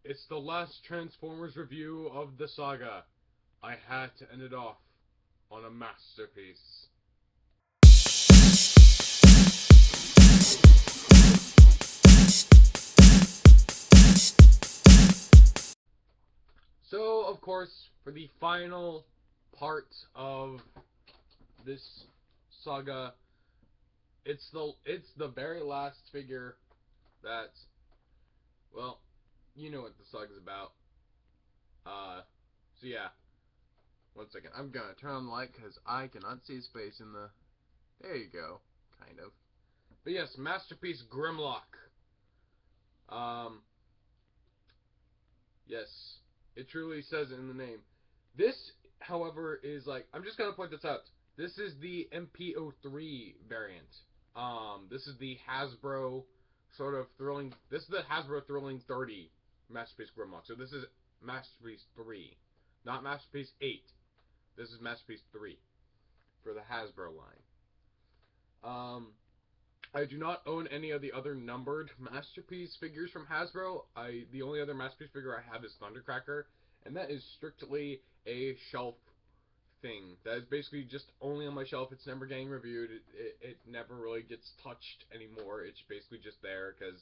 It's the last Transformers review of the saga. I had to end it off on a masterpiece. So, of course, for the final part of this saga, it's the very last figure that, well, you know what the saga's about. So yeah, one second. I'm gonna turn on the light because I cannot see his face in the. There you go, kind of. But yes, masterpiece Grimlock. Um, yes, it truly says it in the name. This, however, is like I'm just gonna point this out. This is the MP03 variant. This is the Hasbro sort of thrilling. This is the Hasbro Thrilling 30 Masterpiece Grimlock. So this is Masterpiece 3, not Masterpiece 8. This is Masterpiece 3 for the Hasbro line. I do not own any of the other numbered Masterpiece figures from Hasbro. The only other Masterpiece figure I have is Thundercracker, and that is strictly a shelf thing. That is basically just only on my shelf. It's never getting reviewed. It never really gets touched anymore. It's basically just there because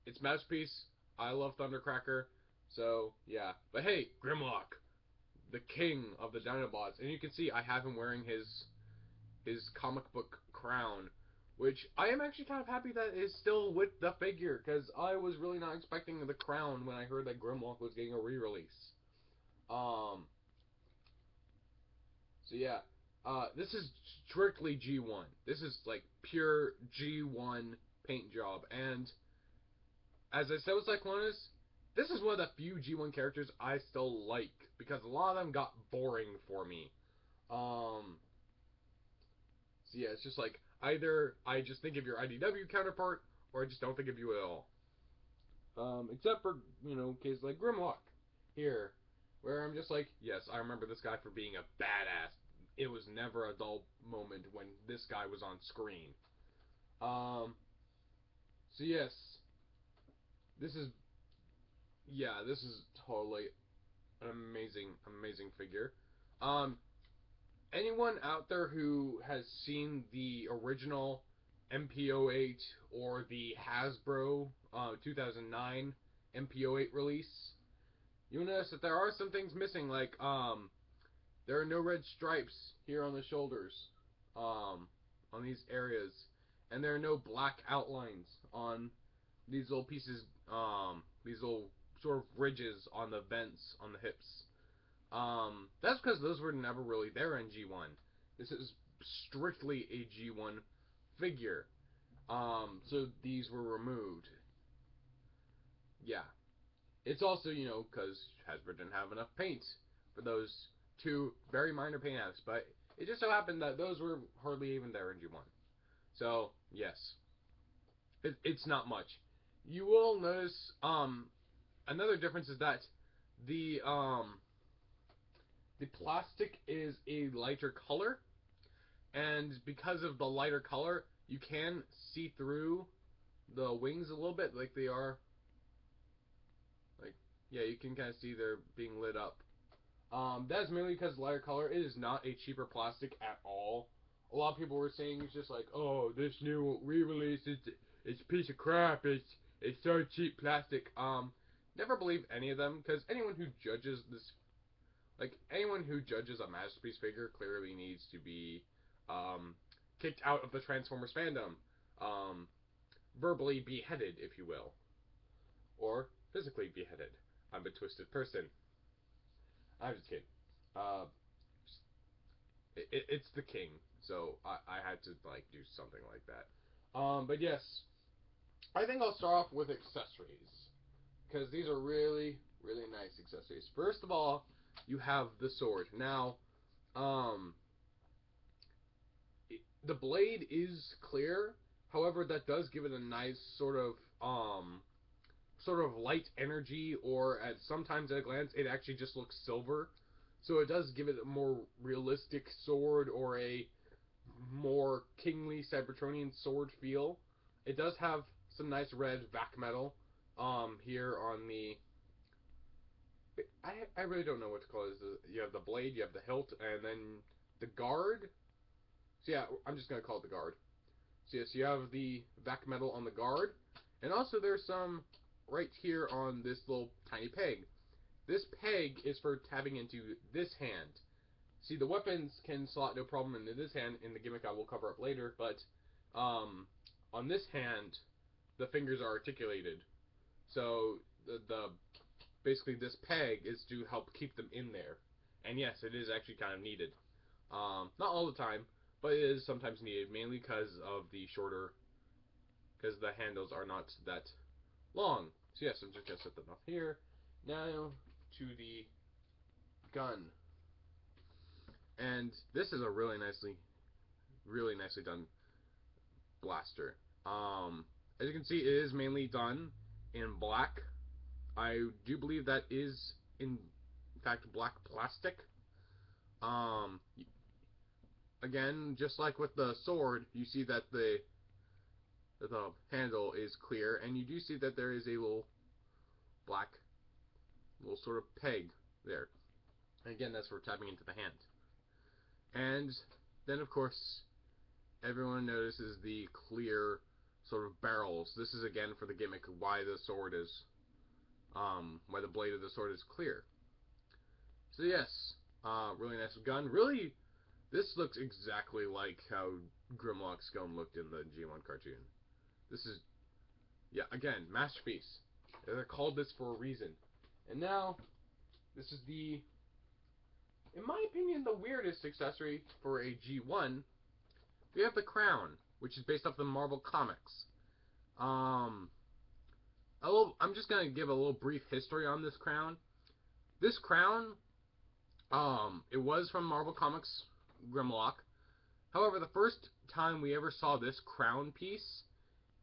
it's Masterpiece. I love Thundercracker, so yeah. But hey, Grimlock, the king of the Dinobots, and you can see I have him wearing his comic book crown, which I am actually kind of happy that is still with the figure, because I was really not expecting the crown when I heard that Grimlock was getting a re-release. Um, so yeah, this is strictly G1. This is like pure G1 paint job, and as I said with Cyclonus, this is one of the few G1 characters I still like, because a lot of them got boring for me. Um, So yeah, it's just like either I just think of your IDW counterpart, or I just don't think of you at all. Except for cases like Grimlock here, where I'm just like, yes, I remember this guy for being a badass. It was never a dull moment when this guy was on screen. Um, so yes, this is this is totally an amazing figure. Um, anyone out there who has seen the original MP08 or the Hasbro 2009 MP08 release, you'll notice that there are some things missing, like there are no red stripes here on the shoulders, on these areas, and there are no black outlines on these little pieces, these little sort of ridges on the vents on the hips. That's because those were never really there in G1. This is strictly a G1 figure. So these were removed. Yeah. It's also, because Hasbro didn't have enough paint for those two very minor paint apps, but it just so happened that those were hardly even there in G1. So, yes. It's not much. You will notice, another difference is that the, um, the plastic is a lighter color, and because of the lighter color, you can see through the wings a little bit, like they are. Like, yeah, you can kind of see they're being lit up. That's mainly because lighter color. It is not a cheaper plastic at all. A lot of people were saying it's just like, oh, this new re-release it's a piece of crap. It's so cheap plastic. Never believe any of them, because anyone who judges a masterpiece figure clearly needs to be kicked out of the Transformers fandom, um, verbally beheaded, if you will, or physically beheaded. I'm a twisted person. I'm just kidding. Uh, it's the king, so I had to like do something like that. But yes, I think I'll start off with accessories, because these are really nice accessories. First of all, you have the sword. Now, um, the blade is clear. However, that does give it a nice sort of light energy, or at sometimes at a glance it actually just looks silver. So it does give it a more realistic sword, or a more kingly Cybertronian sword feel. It does have some nice red vac metal here on the I really don't know what to call it. You have the blade, you have the hilt, and then the guard. So yeah, I'm just gonna call it the guard. So yes, you have the vac metal on the guard, and also there's some right here on this little tiny peg. This peg is for tapping into this hand. See, the weapons can slot no problem into this hand. In the gimmick I will cover up later, but on this hand, the fingers are articulated. So the basically this peg is to help keep them in there. And yes, it is actually kind of needed. Not all the time, but it is sometimes needed, mainly because of the shorter, because the handles are not that long. So yes, I'm just gonna set them up here. Now to the gun, and this is a really nicely done blaster. As you can see, it is mainly done in black. I do believe that is in fact black plastic. Um, Again, just like with the sword, you see that the handle is clear, and you do see that there is a little black, little sort of peg there. And again, that's for tapping into the hand. And then, of course, everyone notices the clear sort of barrels. This is again for the gimmick why the sword is, why the blade of the sword is clear. So yes, really nice gun. Really, this looks exactly like how Grimlock's gun looked in the G1 cartoon. This is, yeah, again, masterpiece. They're called this for a reason. And now, this is the, in my opinion, the weirdest accessory for a G1. We have the crown, which is based off the Marvel Comics. I'm just gonna give a little brief history on this crown. This crown, it was from Marvel Comics Grimlock. However, the first time we ever saw this crown piece,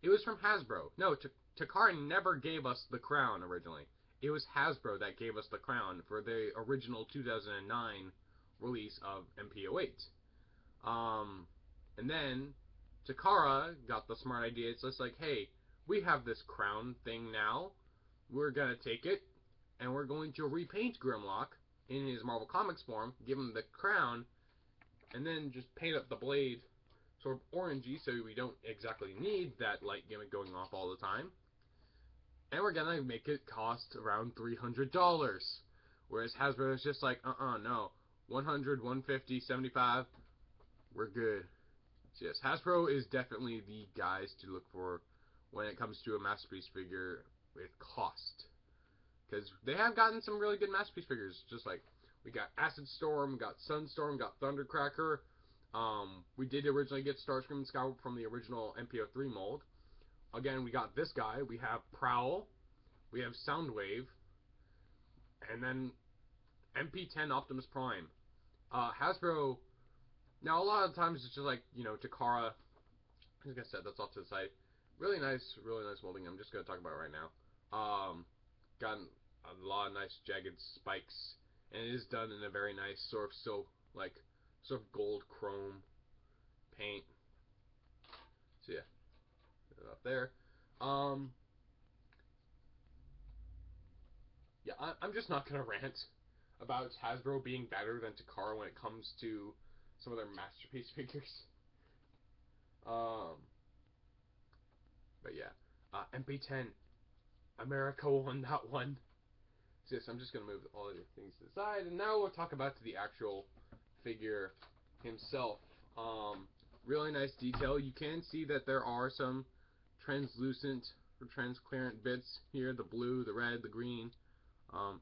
it was from Hasbro. No, Takara never gave us the crown originally. It was Hasbro that gave us the crown for the original 2009 release of MP08. And then Takara got the smart idea. It's just like, hey, we have this crown thing now. We're gonna take it and we're going to repaint Grimlock in his Marvel Comics form, give him the crown, and then just paint up the blade sort of orangey so we don't exactly need that light gimmick going off all the time. And we're gonna make it cost around $300. Whereas Hasbro is just like, no. 100, 150, 75, we're good. So yes, Hasbro is definitely the guys to look for when it comes to a masterpiece figure with cost. Because they have gotten some really good masterpiece figures, just like we got Acid Storm, got Sunstorm, got Thundercracker. We did originally get Starscream and Scout from the original MP03 mold. Again, we got this guy. We have Prowl. We have Soundwave. And then MP10 Optimus Prime. Hasbro, now a lot of times it's just like, Takara, like I said, that's off to the side. Really nice molding. I'm just going to talk about it right now. Got a lot of nice jagged spikes. And it is done in a very nice sort of still, like, sort of gold chrome paint. So yeah, up there. Yeah, I'm just not gonna rant about Hasbro being better than Takara when it comes to some of their masterpiece figures. Um, but yeah, MP10, America won that one. So yes, I'm just gonna move all the things to the side, and now we'll talk about the actual figure himself. Really nice detail. You can see that there are some translucent or transparent bits here, the blue, the red, the green.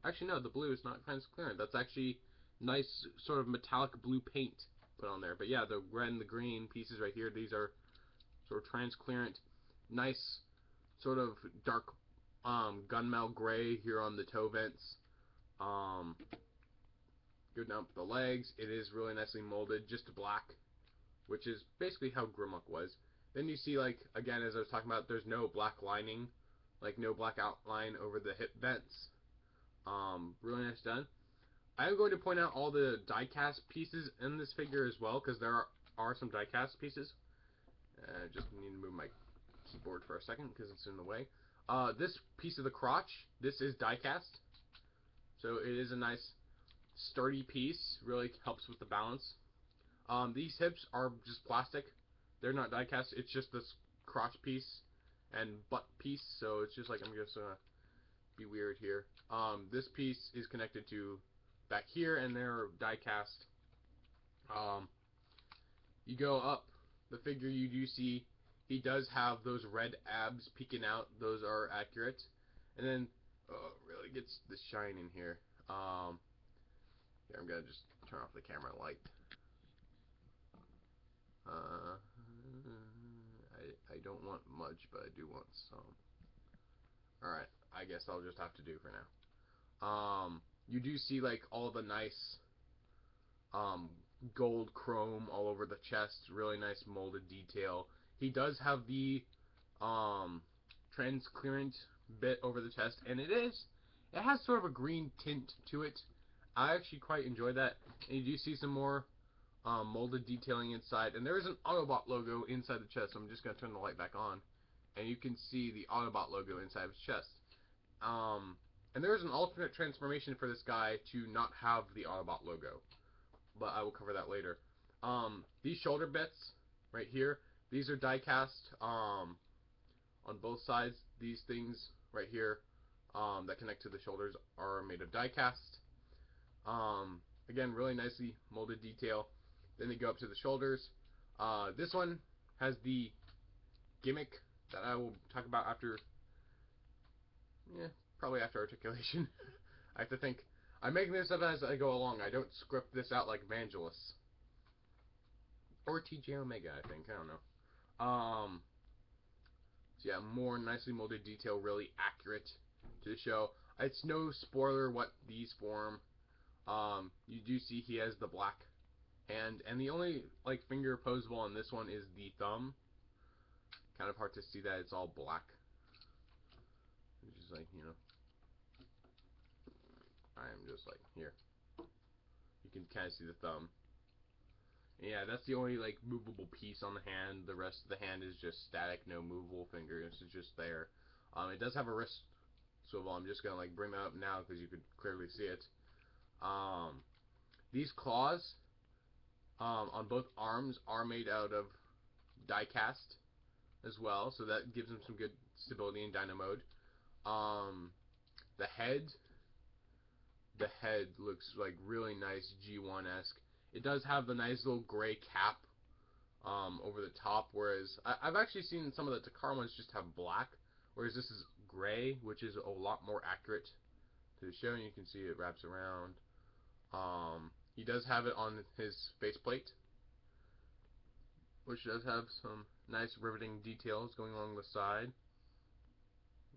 Actually, no, the blue is not transparent. That's actually nice sort of metallic blue paint put on there. But yeah, the red and the green pieces right here, these are sort of transparent, nice sort of dark gunmetal gray here on the toe vents. Go down the legs. It is really nicely molded, just black, which is basically how Grimlock was. Then you see, like, again, as I was talking about, there's no black lining, like no black outline over the hip vents. Really nice done. I am going to point out all the die-cast pieces in this figure as well, because there are some die-cast pieces. Just need to move my keyboard for a second, because it's in the way. This piece of the crotch, this is die-cast. So it is a nice sturdy piece. Really helps with the balance. These hips are just plastic. They're not die cast. It's just this crotch piece and butt piece. So it's just like, I'm just gonna be weird here. This piece is connected to back here, and they're die cast. You go up the figure, you do see he does have those red abs peeking out. Those are accurate. And then, oh, it really gets the shine in here. Here, I'm gonna just turn off the camera light. I don't want much, but I do want some. Alright, I guess I'll just have to do for now. You do see like all the nice gold chrome all over the chest, really nice molded detail. He does have the transparent bit over the chest, and it has sort of a green tint to it. I actually quite enjoy that. And you do see some more molded detailing inside, and there is an Autobot logo inside the chest. So I'm just going to turn the light back on, and you can see the Autobot logo inside of his chest. And there is an alternate transformation for this guy to not have the Autobot logo, but I will cover that later. These shoulder bits right here, these are die cast on both sides. These things right here that connect to the shoulders are made of die cast. Again, really nicely molded detail. Then they go up to the shoulders. This one has the gimmick that I will talk about after, probably after articulation. I have to think. I'm making this up as I go along. I don't script this out like Vangelis. Or TJ Omega, I think. I don't know. So yeah, more nicely molded detail, really accurate to the show. It's no spoiler what these form. You do see he has the black hand, and the only like finger posable on this one is the thumb. Kind of hard to see that it's all black. It's just like, I am just like, here. You can kind of see the thumb. And yeah, that's the only like movable piece on the hand. The rest of the hand is just static, no movable fingers. It's just there. It does have a wrist swivel. I'm just gonna like bring that up now because you could clearly see it. These claws on both arms are made out of die cast as well, so that gives them some good stability in dyno mode. The head looks like really nice G1-esque. It does have the nice little gray cap over the top, whereas I've actually seen some of the Takara ones just have black, whereas this is gray, which is a lot more accurate to the show, and you can see it wraps around. He does have it on his faceplate, which does have some nice riveting details going along the side.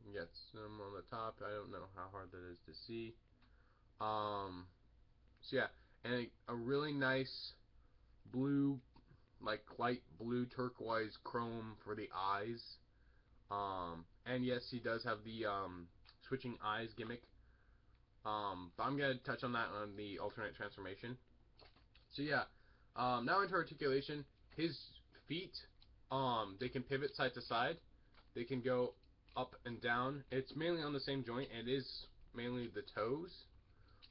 You got some on the top. I don't know how hard that is to see. So yeah, and a really nice blue, like light blue turquoise chrome for the eyes. And yes, he does have the switching eyes gimmick. But I'm gonna touch on that on the alternate transformation. So yeah, now into articulation. His feet, they can pivot side to side. They can go up and down. It's mainly on the same joint, and it is mainly the toes,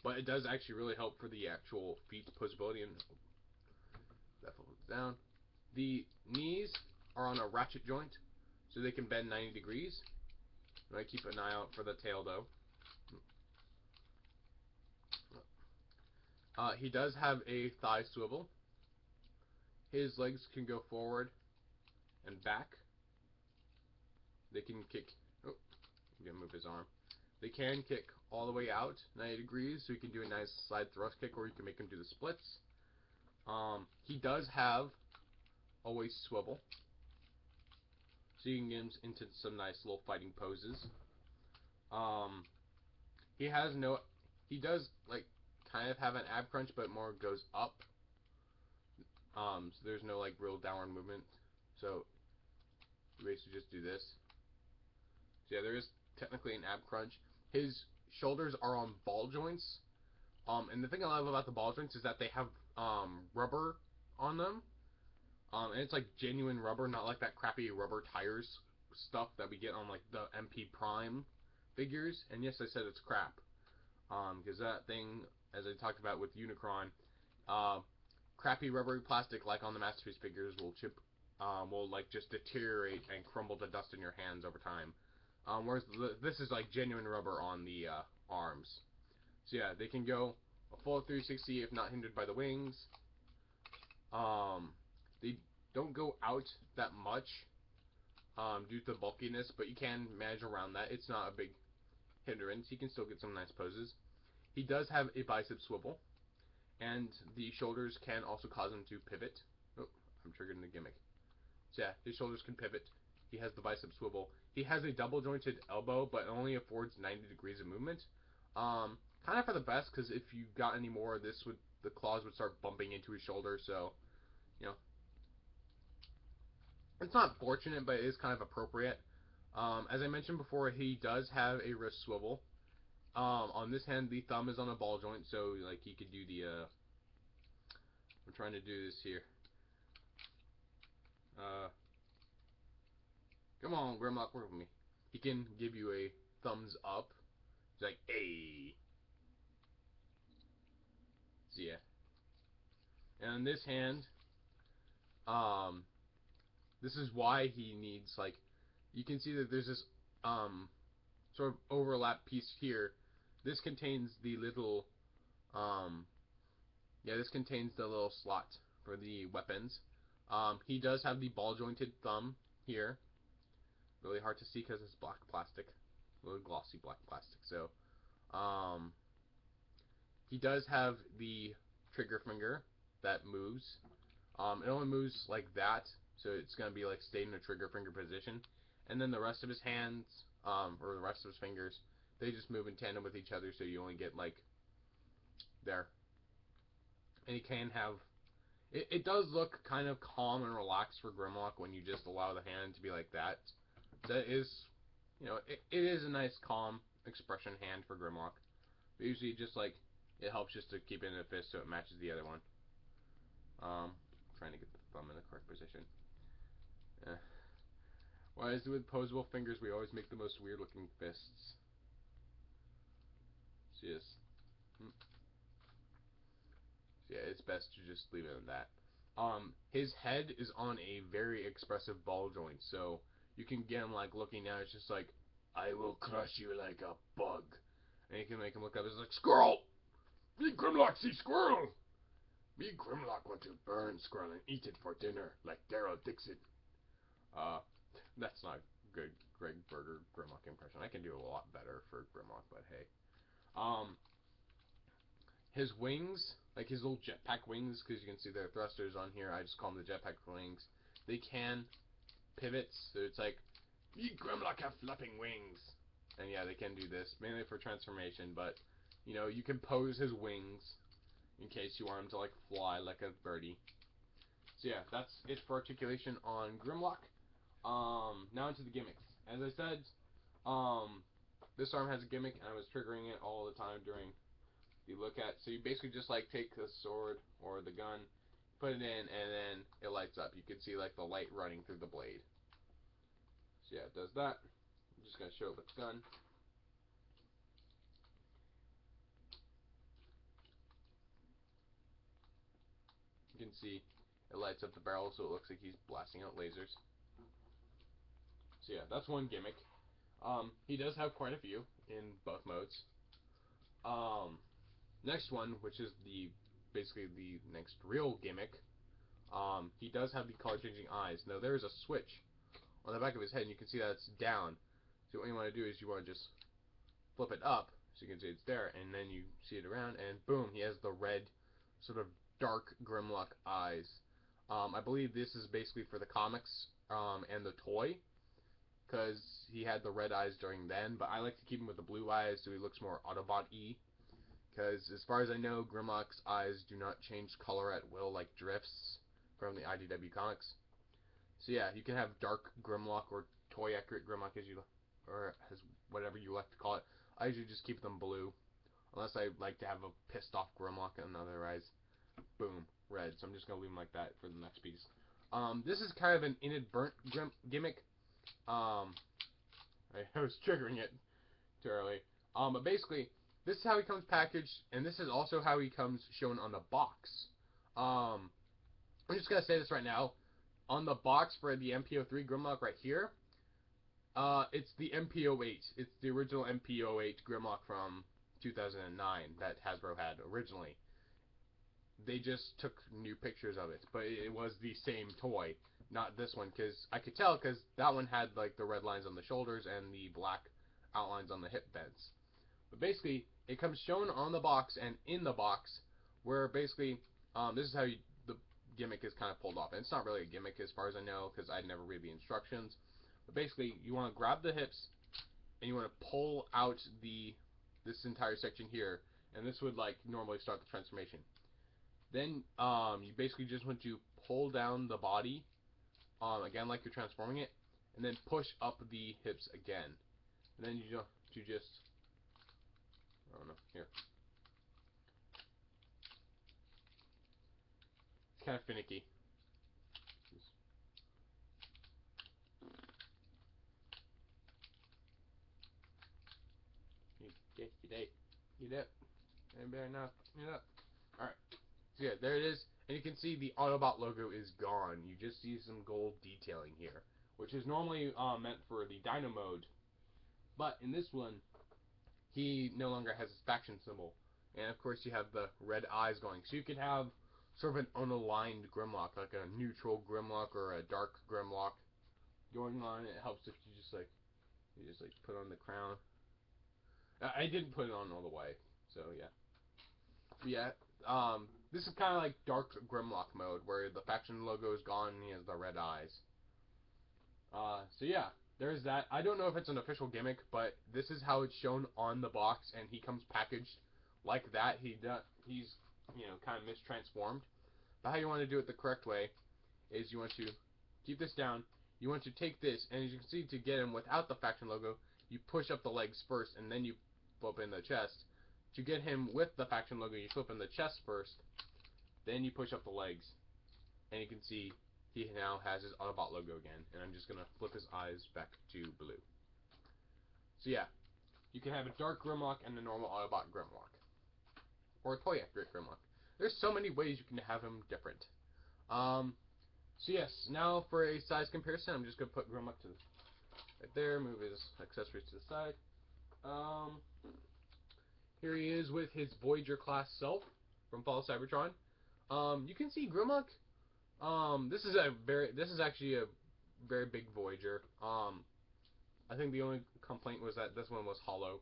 but it does actually really help for the actual feet posability. And that folds down. The knees are on a ratchet joint, so they can bend 90 degrees. And I keep an eye out for the tail though. He does have a thigh swivel. His legs can go forward and back. They can kick. Oh, I'm gonna move his arm. They can kick all the way out 90 degrees, so you can do a nice side thrust kick, or you can make him do the splits. He does have a waist swivel, so you can get him into some nice little fighting poses. He has no. He does like kind of have an ab crunch, but more goes up. So there's no like real downward movement. So you basically just do this. So yeah, there is technically an ab crunch. His shoulders are on ball joints. And the thing I love about the ball joints is that they have rubber on them. And it's like genuine rubber, not like that crappy rubber tires stuff that we get on like the MP Prime figures. And yes, I said it's crap. Because that thing, as I talked about with Unicron, uh, crappy rubbery plastic like on the Masterpiece figures will like just deteriorate and crumble to dust in your hands over time. Whereas this is like genuine rubber on the arms. So yeah, they can go a full 360 if not hindered by the wings. They don't go out that much due to the bulkiness, but you can manage around that. It's not a big hindrance. You can still get some nice poses. He does have a bicep swivel, and the shoulders can also cause him to pivot. Oh, I'm triggering the gimmick. So yeah, his shoulders can pivot. He has the bicep swivel. He has a double jointed elbow, but it only affords 90 degrees of movement. Kind of for the best, because if you got any more, the claws would start bumping into his shoulder. So, you know, it's not fortunate, but it is kind of appropriate. As I mentioned before, he does have a wrist swivel. On this hand, the thumb is on a ball joint, so like he could do the. I'm trying to do this here. Uh, Come on, Grimlock, work with me. He can give you a thumbs up. He's like, hey. So yeah. And on this hand, um, this is why he needs like, you can see that there's this sort of overlap piece here. This contains the little this contains the little slot for the weapons. He does have the ball jointed thumb here. Really hard to see because it's black plastic, really glossy black plastic. So, he does have the trigger finger that moves. It only moves like that, so it's gonna be like stayed in a trigger finger position. And then the rest of his hands, or the rest of his fingers, they just move in tandem with each other, so you only get like there. And he can have. It does look kind of calm and relaxed for Grimlock when you just allow the hand to be like that. That is, it is a nice calm expression hand for Grimlock. But usually just like, it helps just to keep it in a fist so it matches the other one. Trying to get the thumb in the correct position. Why is it with posable fingers we always make the most weird looking fists? So yes. So yeah, it's best to just leave it at that. His head is on a very expressive ball joint, so you can get him like looking down. It's just like, I will crush you like a bug, and you can make him look up. It's like, squirrel. Me Grimlock see squirrel. Me Grimlock want to burn squirrel and eat it for dinner like Daryl Dixon. Uh, that's not good Greg Berger Grimlock impression. I can do a lot better for Grimlock, but hey. His wings, like his little jetpack wings, because you can see there are thrusters on here. I just call them the jetpack wings. They can pivot, so it's like, me Grimlock have flapping wings. And yeah, they can do this, mainly for transformation, but, you can pose his wings in case you want him to, like, fly like a birdie. So yeah, that's it for articulation on Grimlock. Now into the gimmicks. As I said, this arm has a gimmick, and I was triggering it all the time during the look at. So you basically just like take the sword or the gun, put it in, and then it lights up. You can see like the light running through the blade. So yeah, it does that. I'm just gonna show it with the gun. You can see it lights up the barrel, so it looks like he's blasting out lasers. So yeah, that's one gimmick. He does have quite a few in both modes. Next one, which is basically the next real gimmick, he does have the color changing eyes. Now there is a switch on the back of his head, and you can see that it's down. So what you want to do is you want to just flip it up, so you can see it's there, and then you see it around, and boom, he has the red, sort of dark Grimlock eyes. I believe this is basically for the comics and the toy, because he had the red eyes during then, but I like to keep him with the blue eyes so he looks more Autobot-y. Because as far as I know, Grimlock's eyes do not change color at will like Drift's from the IDW comics. So yeah, you can have dark Grimlock or toy accurate Grimlock or as whatever you like to call it. I usually just keep them blue, unless I like to have a pissed off Grimlock and otherwise, boom, red. So I'm just gonna leave them like that for the next piece. This is kind of an inadvertent gimmick. I was triggering it too early. But basically, this is how he comes packaged, and this is also how he comes shown on the box. Um, I'm just gonna say this right now. On the box for the MP03 Grimlock right here, it's the MP08. It's the original MP08 Grimlock from 2009 that Hasbro had originally. They just took new pictures of it, but it was the same toy, not this one, because I could tell because that one had like the red lines on the shoulders and the black outlines on the hip bends. But basically, it comes shown on the box and in the box, where basically this is how the gimmick is kind of pulled off. And it's not really a gimmick as far as I know, because I never read the instructions. But basically, you want to grab the hips and you want to pull out this entire section here, and this would like normally start the transformation. Then you basically just want to pull down the body, again like you're transforming it, and then push up the hips again. And then you just, I don't know, here. It's kind of finicky. Get up. And better not. Get up. Alright. So yeah, there it is. And you can see the Autobot logo is gone. You just see some gold detailing here, which is normally meant for the Dino mode. But in this one, he no longer has his faction symbol. And of course you have the red eyes going. So you could have sort of an unaligned Grimlock, like a neutral Grimlock or a dark Grimlock going on. It helps if you just like put on the crown. I didn't put it on all the way, so yeah. But yeah, this is kind of like dark Grimlock mode, where the faction logo is gone and he has the red eyes. So yeah, there's that. I don't know if it's an official gimmick, but this is how it's shown on the box, and he comes packaged like that. He's kind of mistransformed. But how you want to do it the correct way is you want to keep this down. You want to take this, and as you can see, to get him without the faction logo, you push up the legs first, and then you flip in the chest. To get him with the faction logo, you flip in the chest first, then you push up the legs, and you can see he now has his Autobot logo again. And I'm just gonna flip his eyes back to blue. So yeah, you can have a dark Grimlock and a normal Autobot Grimlock, or a toy accurate Grimlock. There's so many ways you can have him different. So yes, now for a size comparison, I'm just gonna put Grimlock to right there, move his accessories to the side. Here he is with his Voyager class self from Fall of Cybertron. You can see Grimlock. This is actually a very big Voyager. I think the only complaint was that this one was hollow,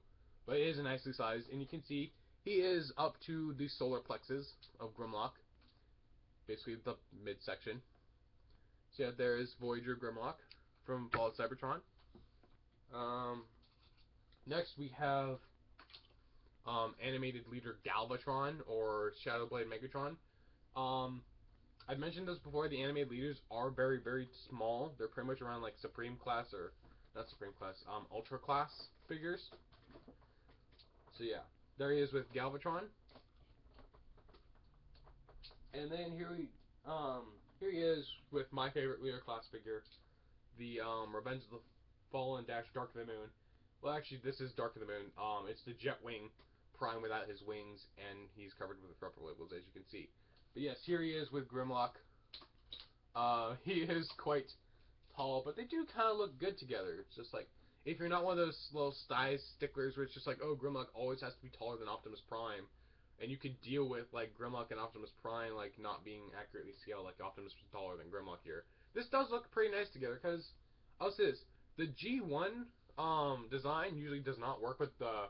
but it is nicely sized, and you can see he is up to the solar plexus of Grimlock, basically the midsection. So yeah, there is Voyager Grimlock from Fall of Cybertron. Um, Next we have animated leader Galvatron or Shadowblade Megatron. Um, I've mentioned this before. The animated leaders are very, very small. They're pretty much around like Supreme class or not Supreme class, Ultra class figures. So yeah, there he is with Galvatron, and then here he is with my favorite leader class figure, the Revenge of the Fallen Dash Dark of the Moon. Well, actually, this is Dark of the Moon. It's the Jetwing Prime without his wings, and he's covered with rubber labels, as you can see. But yes, here he is with Grimlock. He is quite tall, but they do kind of look good together. It's just like, if you're not one of those little size sticklers where it's just like, oh, Grimlock always has to be taller than Optimus Prime, and you could deal with like Grimlock and Optimus Prime like not being accurately scaled, like Optimus was taller than Grimlock here. This does look pretty nice together, because I'll say this: the G1 design usually does not work with the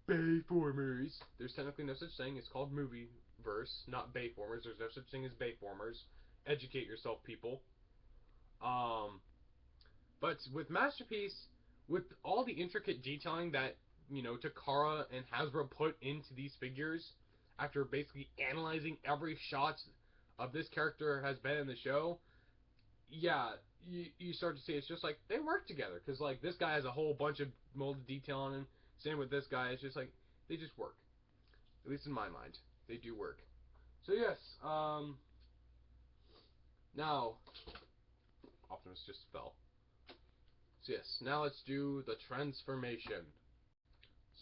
Bayformers. There's technically no such thing. It's called Movie Verse, not Bayformers. There's no such thing as Bayformers. Educate yourself, people. Um, but with Masterpiece, with all the intricate detailing that Takara and Hasbro put into these figures, after basically analyzing every shot of this character has been in the show, yeah, you start to see it's just like they work together, because like this guy has a whole bunch of molded detail on him. Same with this guy. It's just like they just work. At least in my mind, they do work. So yes, now Optimus just fell. So yes, now let's do the transformation.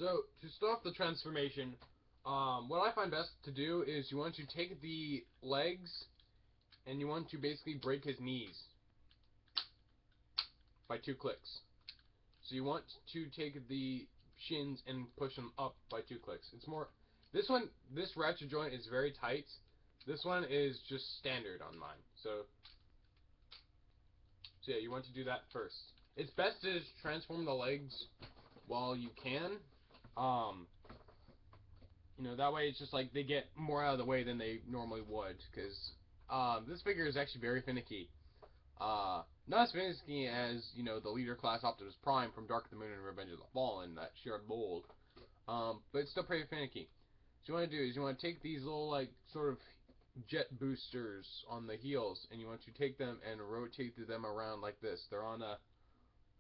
So, to start off the transformation, what I find best to do is you want to take the legs and you want to basically break his knees by 2 clicks. So you want to take the shins and push them up by 2 clicks. It's more, this ratchet joint is very tight. This one is just standard on mine. So yeah, you want to do that first. It's best to just transform the legs while you can. You know, that way it's just like they get more out of the way than they normally would, because this figure is actually very finicky. Not as finicky as, you know, the leader class Optimus Prime from Dark of the Moon and Revenge of the Fallen, that shared mold. But it's still pretty finicky. So what you want to do is you want to take these little, like, sort of jet boosters on the heels, and you want to take them and rotate them around like this. They're on a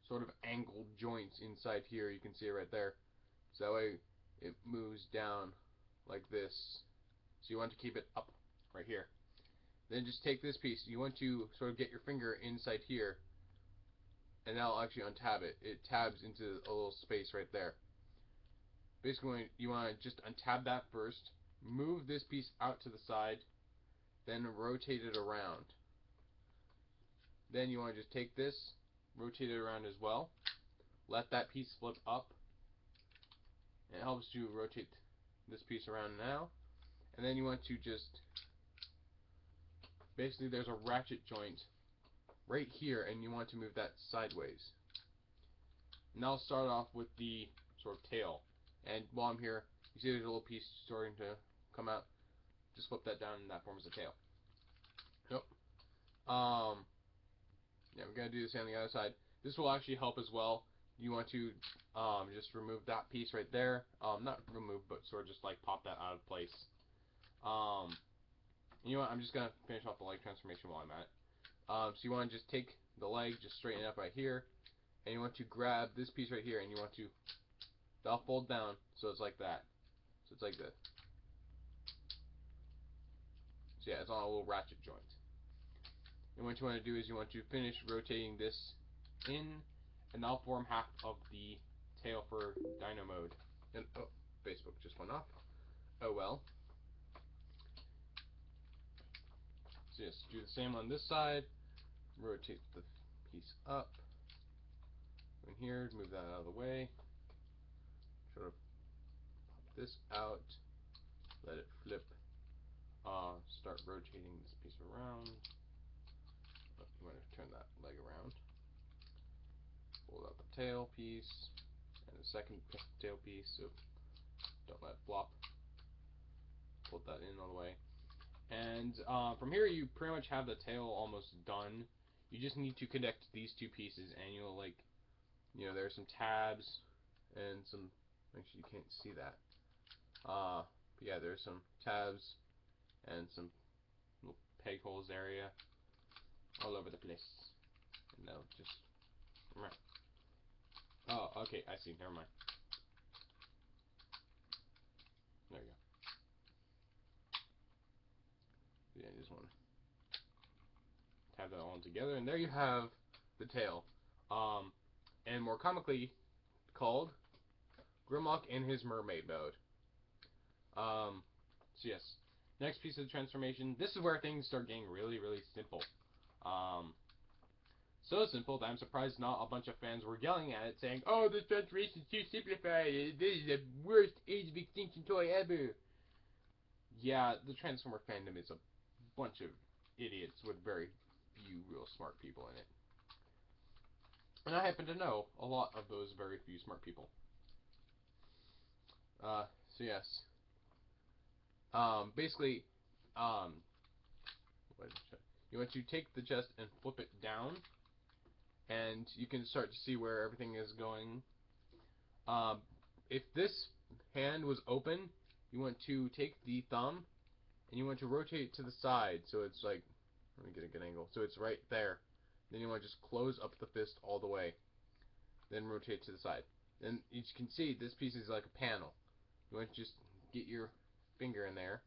sort of angled joint inside here. You can see it right there. So that way it moves down like this. So you want to keep it up right here. Then just take this piece. You want to sort of get your finger inside here, and that'll actually untab it. It tabs into a little space right there. Basically, you want to just untab that first, move this piece out to the side, then rotate it around. Then you want to just take this, rotate it around as well, let that piece flip up. It helps you rotate this piece around now. And then you want to just, basically there's a ratchet joint right here, and you want to move that sideways. And I'll start off with the sort of tail. And while I'm here, you see there's a little piece starting to come out. Just flip that down, and that forms the tail. Yep. Yeah, we're gonna do the same on the other side. This will actually help as well. You want to just remove that piece right there. Not remove, but sort of just like pop that out of place. You know what? I'm just gonna finish off the leg transformation while I'm at it. So you want to just take the leg, just straighten it up right here, and you want to grab this piece right here, and you want to, that'll fold down, so it's like that. So it's like this. So yeah, it's on a little ratchet joint. And what you want to do is you want to finish rotating this in, and that'll form half of the tail for Dino mode. And oh, Facebook just went off. Oh well. So yes, do the same on this side. Rotate the piece up. In here, move that out of the way. Sort of pop this out. Let it flip. Start rotating this piece around. Oh, you want to turn that leg around. Fold out the tail piece and the second tail piece, so don't let it flop. Fold that in all the way. And from here, you pretty much have the tail almost done. You just need to connect these two pieces, and you'll, like, you know, there's some tabs and some. Actually, you can't see that. But yeah, there's some tabs and some little peg holes area all over the place. And they'll just. Oh, okay, I see. Never mind. There you go. Yeah, I just want to tab that all together, and there you have the tail. And more comically called Grimlock in his mermaid mode. So yes, next piece of the transformation. This is where things start getting really, really simple. So simple that I'm surprised not a bunch of fans were yelling at it, saying, "Oh, this transformation is too simplified. This is the worst Age of Extinction toy ever." Yeah, the Transformer fandom is a bunch of idiots with very few real smart people in it. And I happen to know a lot of those very few smart people. So yes. Basically, you want to take the chest and flip it down, and you can start to see where everything is going. If this hand was open, you want to take the thumb, and you want to rotate it to the side, so it's like, let me get a good angle, so it's right there. Then you want to just close up the fist all the way, then rotate to the side. Then you can see this piece is like a panel. You want to just get your finger in there,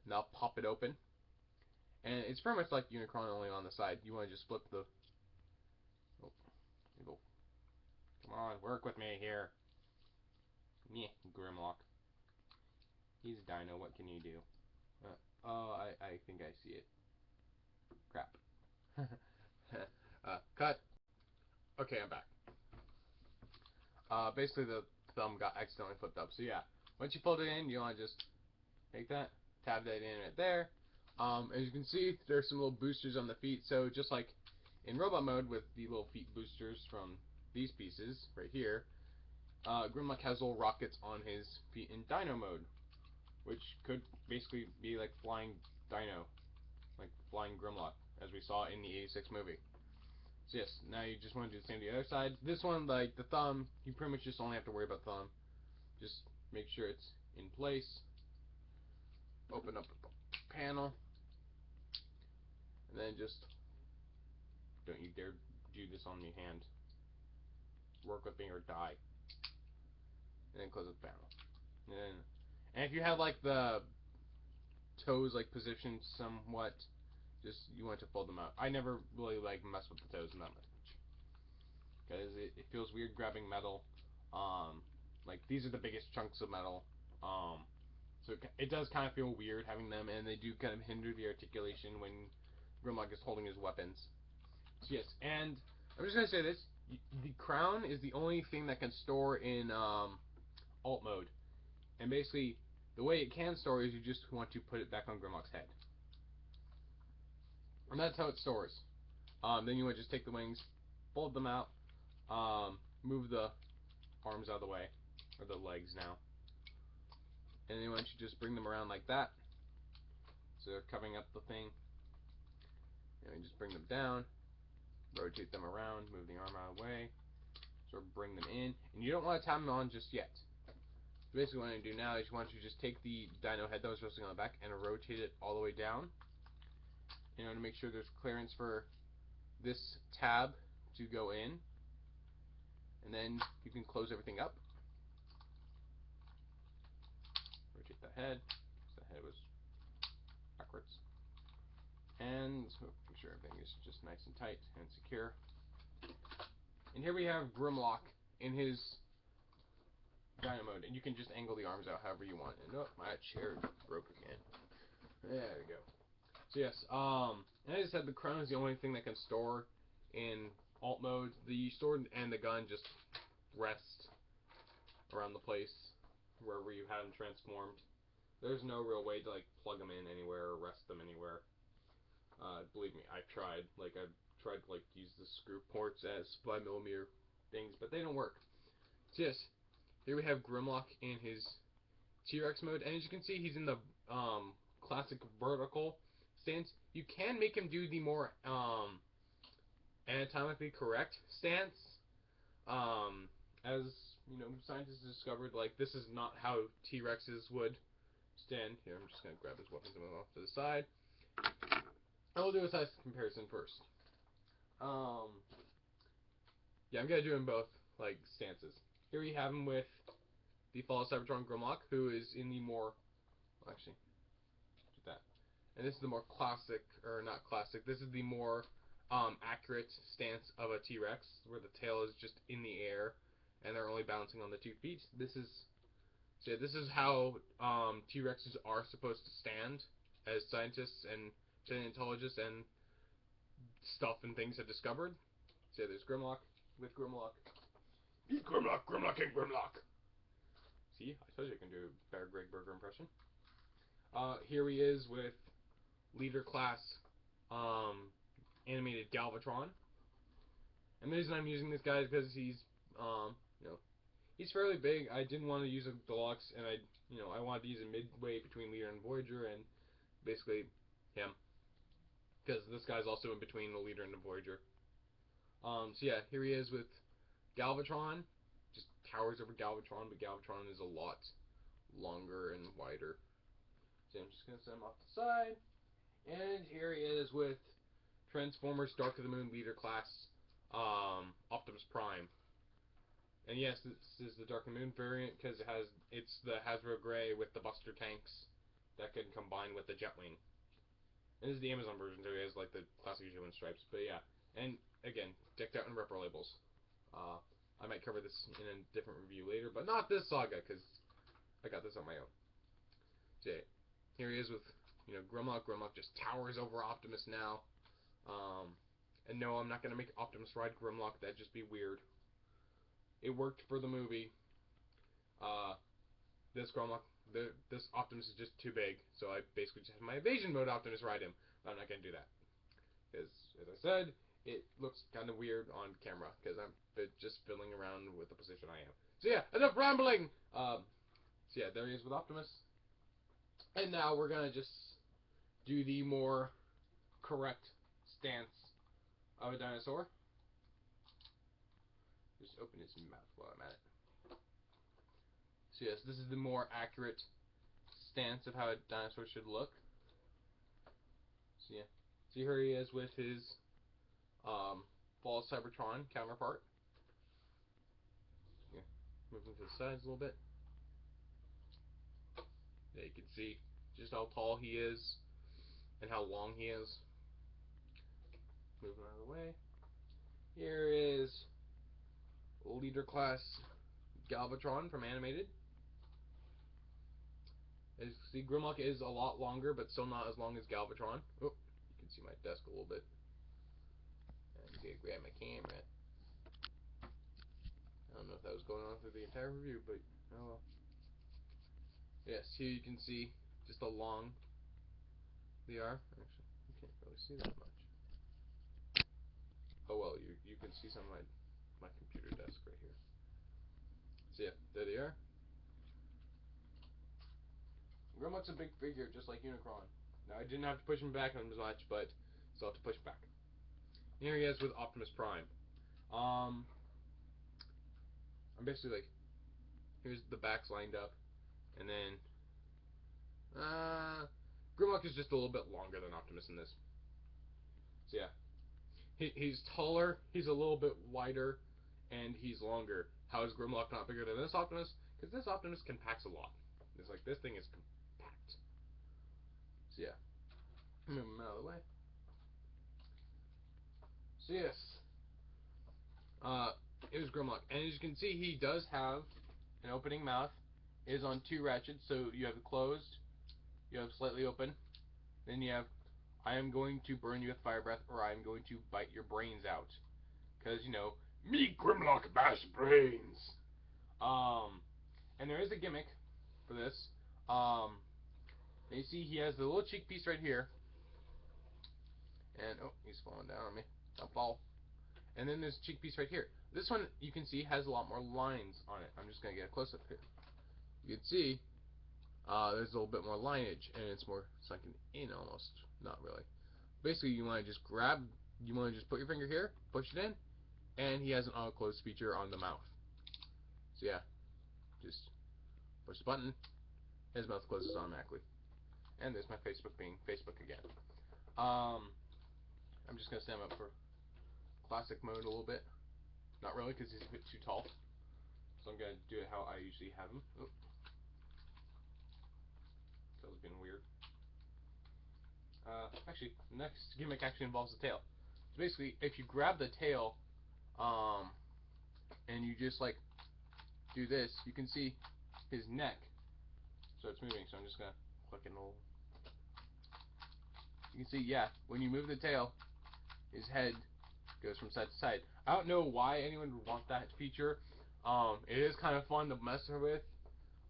and I'll pop it open. And it's pretty much like Unicron, only on the side. You want to just flip the... Oh, go. Come on, work with me here. Grimlock. He's Dino, what can you do? I think I see it. Crap. Cut. Okay, I'm back. Basically the thumb got accidentally flipped up. So yeah, once you fold it in, you want to just take that, tab that in right there. As you can see, there's some little boosters on the feet. So just like in robot mode with the little feet boosters from these pieces right here, Grimlock has little rockets on his feet in Dino mode, which could basically be like flying Dino, like flying Grimlock, as we saw in the '86 movie. So yes, now you just want to do the same to the other side. This one, like the thumb, you pretty much just only have to worry about the thumb. Just make sure it's in place. Open up the panel, and then just don't you dare do this on your hand. Work with me or die. And then close the panel. And if you have like the toes like positioned somewhat, just you want to fold them out. I never really like mess with the toes that much because it feels weird grabbing metal. Like these are the biggest chunks of metal. So it does kind of feel weird having them, and they do kind of hinder the articulation when Grimlock is holding his weapons. So yes, and I'm just gonna say this: the crown is the only thing that can store in alt mode, and basically the way it can store is you just want to put it back on Grimlock's head, and that's how it stores. Then you want to just take the wings, fold them out, move the arms out of the way, or the legs now, and then once you just bring them around like that, so they're covering up the thing, and you just bring them down, rotate them around, move the arm out of the way, sort of bring them in, and you don't want to tie them on just yet. So basically what I'm going to do now is you want to just take the dino head that was resting on the back and rotate it all the way down, in order to make sure there's clearance for this tab to go in, and then you can close everything up. Rotate the head, because the head was backwards. And make sure everything is just nice and tight and secure. And here we have Grimlock in his Dino mode, and you can just angle the arms out however you want. And oh, my chair broke again. There we go. So yes, and as I said, the crown is the only thing that can store in alt mode. The sword and the gun just rest around the place wherever you have them transformed. There's no real way to like plug them in anywhere or rest them anywhere. Believe me, I've tried. Like I've tried to like use the screw ports as 5mm things, but they don't work. So yes, here we have Grimlock in his T-Rex mode, and as you can see, he's in the classic vertical stance. You can make him do the more anatomically correct stance. As you know, scientists discovered, like this is not how T-Rexes would stand. Here, I'm just gonna grab his weapons and move off to the side. I will do a size comparison first. Yeah, I'm gonna do them both like stances. Here we have him with the Fall of Cybertron Grimlock, who is in the more, well, actually, do that. And this is the more classic, or not classic. This is the more accurate stance of a T-Rex, where the tail is just in the air, and they're only balancing on the 2 feet. This is, so yeah, this is how T-Rexes are supposed to stand, as scientists and paleontologists and stuff and things have discovered. So yeah, there's Grimlock with Grimlock. Eat Grimlock, Grimlock, and Grimlock. See, I told you I can do a better Greg Berger impression. Here he is with leader class animated Galvatron. And the reason I'm using this guy is because he's, you know, he's fairly big. I didn't want to use a deluxe, and I wanted to use a midway between Leader and Voyager, and basically him, because this guy's also in between the Leader and the Voyager. So yeah, here he is with Galvatron. Just towers over Galvatron, but Galvatron is a lot longer and wider. So I'm just going to set him off to the side. And here he is with Transformers Dark of the Moon Leader Class Optimus Prime. And yes, this is the Dark of the Moon variant because it's the Hasbro Gray with the Buster tanks that can combine with the Jetwing. And this is the Amazon version, so he has like the classic G1 stripes. But yeah, and again, decked out in repro labels. I might cover this in a different review later, but not this saga, because I got this on my own. So yeah, here he is with, Grimlock. Grimlock just towers over Optimus now. And no, I'm not gonna make Optimus ride Grimlock. That'd just be weird. It worked for the movie. Uh, this Grimlock, this Optimus is just too big, so I basically just have my evasion mode Optimus ride him. But I'm not gonna do that because, as I said, it looks kind of weird on camera because I'm just fiddling around with the position I am. So yeah, enough rambling. So yeah, there he is with Optimus. And now we're gonna just do the more correct stance of a dinosaur. Just open his mouth while I'm at it. So yes, this is the more accurate stance of how a dinosaur should look. So yeah, so here he is with his false Cybertron counterpart. Yeah, moving to the sides a little bit. Yeah, you can see just how tall he is and how long he is. Moving out of the way. Here is Leader Class Galvatron from Animated. As you see, Grimlock is a lot longer, but still not as long as Galvatron. Oh, you can see my desk a little bit. I'm gonna grab my camera. I don't know if that was going on through the entire review, but oh well. Yes, here you can see just how long they are. Actually, you can't really see that much. Oh well, you can see some of my computer desk right here. So yeah, there they are. Grimlock's a big figure, just like Unicron. Now I didn't have to push him back on as much, but still have to push back. Here he is with Optimus Prime. I'm basically like, here's the backs lined up, and then Grimlock is just a little bit longer than Optimus in this. So yeah, he's taller, he's a little bit wider, and he's longer. How is Grimlock not bigger than this Optimus? Because this Optimus can pack a lot. It's like, this thing is compact. So yeah, move him out of the way. So yes, it was Grimlock, and as you can see, he does have an opening mouth. It is on 2 ratchets, so you have it closed, you have slightly open, then you have, I am going to burn you with fire breath, or I am going to bite your brains out. Because, me Grimlock bash brains. And there is a gimmick for this. You see he has the little cheek piece right here. And, oh, he's falling down on me. Don't fall. And then there's a cheek piece right here. This one, you can see, has a lot more lines on it. I'm just going to get a close-up here. You can see there's a little bit more lineage, and it's more sunken in almost. Not really. Basically, you want to just put your finger here, push it in, and he has an auto-close feature on the mouth. So yeah, just push the button, his mouth closes automatically. And there's my Facebook being Facebook again. I'm just going to stand him up for classic mode a little bit. Not really, because he's a bit too tall. So I'm going to do it how I usually have him. Oh. Tail's being weird. Actually, the next gimmick actually involves the tail. So basically, if you grab the tail, and you just like do this, you can see his neck starts moving. So I'm just gonna click it a little. You can see, yeah, when you move the tail, his head goes from side to side. I don't know why anyone would want that feature. It is kind of fun to mess with.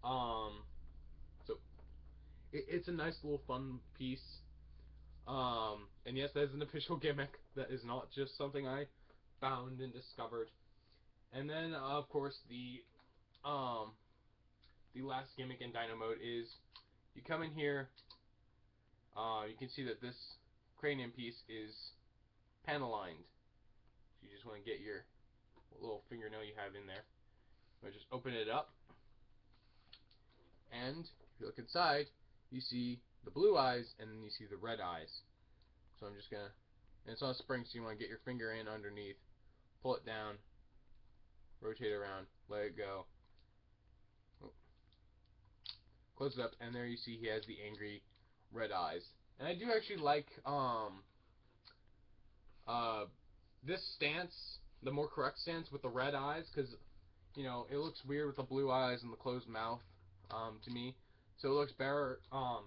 So it's a nice little fun piece. And yes, that is an official gimmick. That is not just something I found and discovered. And then, of course, the last gimmick in Dino Mode is you come in here. You can see that this cranium piece is panel lined. So you just want to get your little fingernail you have in there. Just open it up, and if you look inside, you see the blue eyes, and then you see the red eyes. So I'm just gonna, and it's on a spring, so you want to get your finger in underneath, pull it down, rotate it around, let it go, close it up, and there you see he has the angry red eyes. And I do actually like this stance, the more correct stance with the red eyes, because it looks weird with the blue eyes and the closed mouth. to me. So it looks better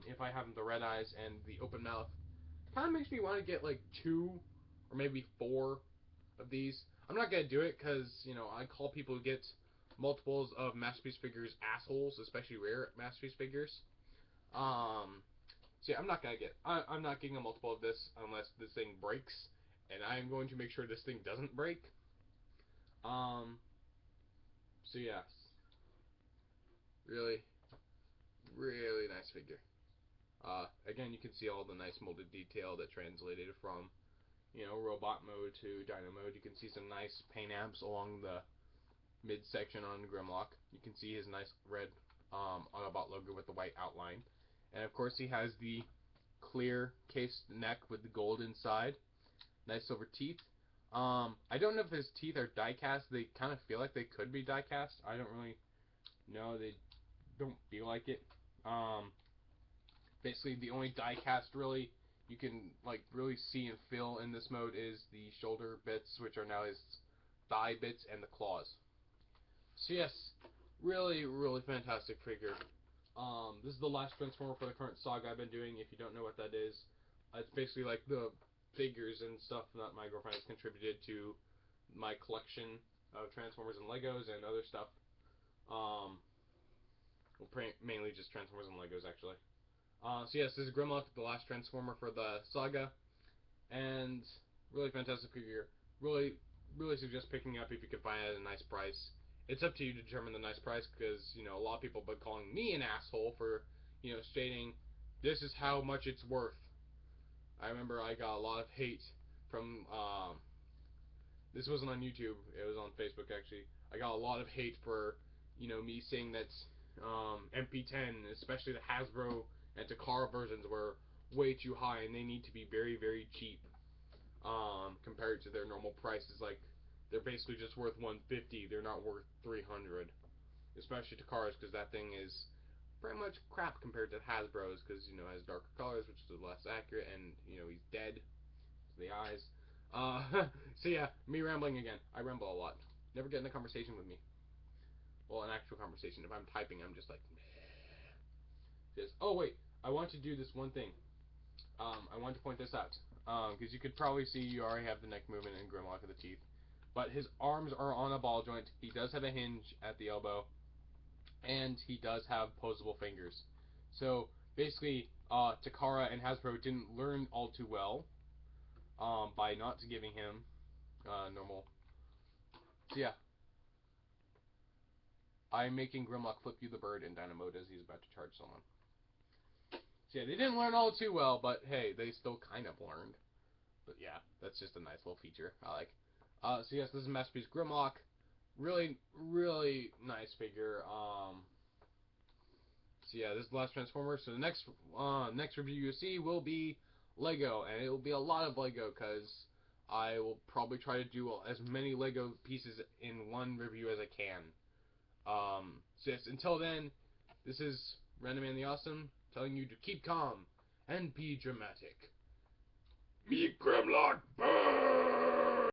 if I have the red eyes and the open mouth. Kind of makes me want to get like 2 or maybe 4 of these. I'm not gonna do it because I call people who get multiples of masterpiece figures assholes, especially rare masterpiece figures. So yeah, I'm not gonna get. I'm not getting a multiple of this unless this thing breaks, and I am going to make sure this thing doesn't break. So yes, really, really nice figure. Again, you can see all the nice molded detail that translated from robot mode to dino mode. You can see some nice paint apps along the midsection on Grimlock. You can see his nice red Autobot logo with the white outline. And of course he has the clear cased neck with the gold inside. Nice silver teeth. I don't know if his teeth are die cast. They kind of feel like they could be die cast. I don't really know. They don't feel like it. Basically the only die cast really you can really see and feel in this mode is the shoulder bits, which are now his thigh bits, and the claws. So yes, really, really fantastic figure. This is the last Transformer for the current saga I've been doing. If you don't know what that is, it's basically like the figures and stuff that my girlfriend has contributed to my collection of Transformers and Legos and other stuff. Well, mainly just Transformers and Legos, actually. So yes, this is Grimlock, the last Transformer for the saga, and really fantastic figure. Really, really suggest picking up if you can find it at a nice price. It's up to you to determine the nice price because a lot of people have been calling me an asshole for stating this is how much it's worth. I remember I got a lot of hate from this wasn't on YouTube, it was on Facebook actually. I got a lot of hate for me saying that MP10, especially the Hasbro and Takara versions, were way too high and they need to be very, very cheap compared to their normal prices. Like, they're basically just worth 150. They're not worth 300, especially Takara's, because that thing is pretty much crap compared to Hasbro's, because it has darker colors, which is less accurate, and he's dead. The eyes. So yeah, me rambling again. I ramble a lot. Never get in a conversation with me. Well, an actual conversation. If I'm typing, I'm just like, just. Oh wait, I want to do this one thing. I want to point this out because you could probably see you already have the neck movement and Grimlock of the teeth, but his arms are on a ball joint. He does have a hinge at the elbow, and he does have posable fingers. So basically, Takara and Hasbro didn't learn all too well by not giving him normal. So yeah, I'm making Grimlock flip you the bird in Dino mode as he's about to charge someone. So yeah, they didn't learn all too well, but hey, they still kind of learned. But yeah, that's just a nice little feature I like. So yes, this is Masterpiece Grimlock. Really, really nice figure. So yeah, this is the last Transformer. So the next review you'll see will be Lego, and it will be a lot of Lego because I will probably try to do as many Lego pieces in one review as I can. So yes, until then, this is Random Man the Awesome telling you to keep calm and be dramatic. Meet Grimlock! Burn!